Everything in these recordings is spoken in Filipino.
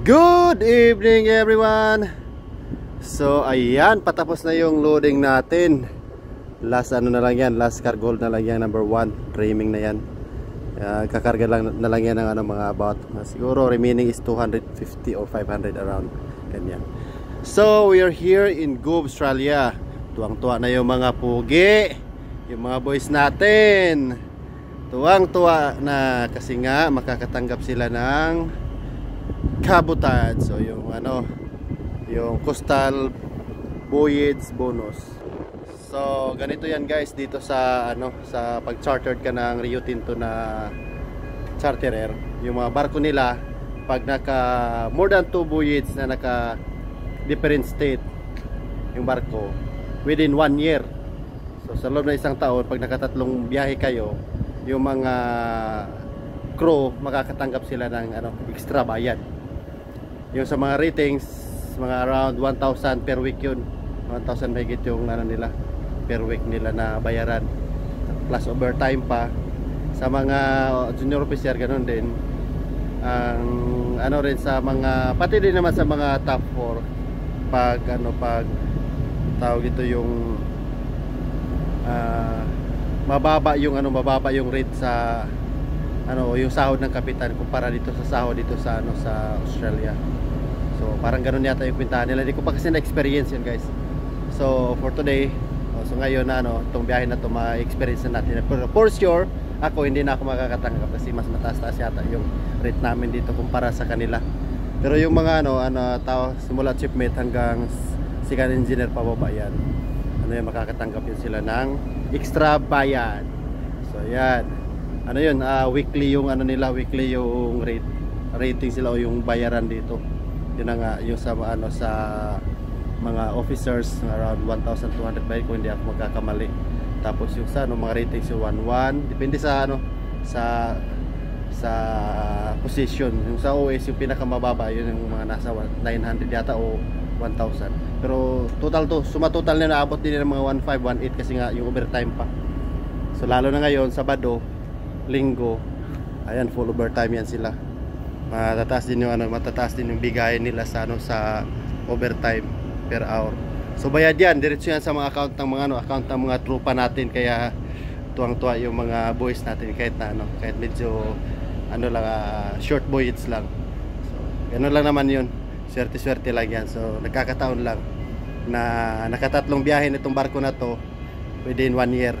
Good evening everyone. So ayan, patapos na yung loading natin. Last ano na lang yan, last cargo na lang yan, number 1, trimming na yan. Kakarga lang na lang yan ng mga about siguro remaining is 250 or 500 around ganyan. So we are here in Gove, Australia. Tuwang-tuwa na yung mga pugi, yung mga boys natin. Tuwang-tuwa na kasi nga makakatanggap sila ng kabutan. So yung yung coastal voyage bonus. So ganito yan guys dito sa sa pag-chartered ka ng Rio Tinto na charterer. Yung mga barko nila pag naka more than 2 voyages na naka different state yung barko within 1 year. So sa loob ng isang taon pag nakatatlong biyahe kayo, yung mga crew makakatanggap sila ng extra bayad. Yung sa mga ratings, mga around 1,000 per week yun. 1,000 mahigit yung nila per week nila na bayaran. Plus overtime pa. Sa mga junior officer ganun din. Ang rin sa mga, pati din naman sa mga top 4 pag pag tawag ito yung mababa yung rate sa yung sahod ng kapitan kumpara dito sa sahod dito sa sa Australia. So parang ganoon yata yung kwentahan nila. Hindi ko pa kasi na-experience yun guys. So for today, so ngayon na itong biyahe na to ma-experience na natin. Pero for sure, ako hindi na ako makakatanggap kasi mas mataas-taas yata yung rate namin dito kumpara sa kanila. Pero yung mga simula chief mate hanggang second engineer pababa yan. Yung makakatanggap yun sila ng extra bayad. So yan. Weekly yung nila, weekly yung rating sila o yung bayaran dito. Yun nga yung sa sa mga officers around 1,200 bayad kung hindi ako magkakamali. Tapos yung sa mga ratings yung 1,1 depende sa sa position. Yung sa OS yung pinakamababa yun yung mga nasa 900 yata o 1,000. Pero total to, suma total na naabot din ng mga 1,500, 1,800 kasi nga yung overtime pa. So lalo na ngayon, Sabado, Linggo, ayan full overtime yan sila. Matataas din yung bigayan nila sa sa overtime per hour. So bayad yan, diretso yan sa mga account ng mga account ng mga trupa natin, kaya tuwang-tuwa yung mga boys natin kahit kahit medyo short voyage lang. So ganoon lang naman yun. Swerte-swerte lang yan. So nagkakataon lang na nakatatlong biyahe nitong barko na to within 1 year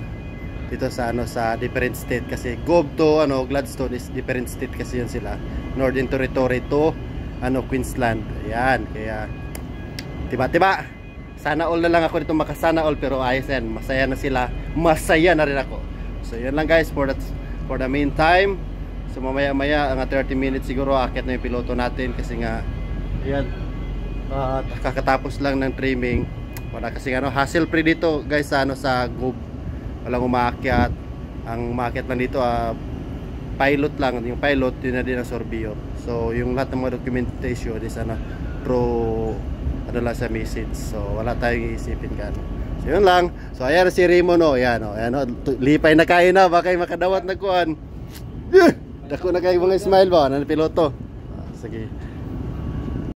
dito sa sa different state kasi Gove to Gladstone is different state kasi yun sila. Northern Territory to Queensland. Ayan, kaya tiba-tiba sana all na lang ako dito makasana all, pero ayos yan, masaya na sila, masaya na rin ako. So yun lang guys for the meantime. So mamaya-maya 30 minutes siguro akit na yung piloto natin kasi nga ayan, kakatapos lang ng trimming. Wala kasi hassle free dito guys sa sa Gove. Walang umaakyat. Ang umaakyat lang dito pilot lang. Yung pilot yun na din ang surveyor. So yung lahat ng mga documentation is pro lang sa message. So wala tayong iisipin So yun lang. So ayan si Raymond ayan lipay na kain na, baka makadawat na kuan. Dako na kayo mga smile ba piloto. Sige.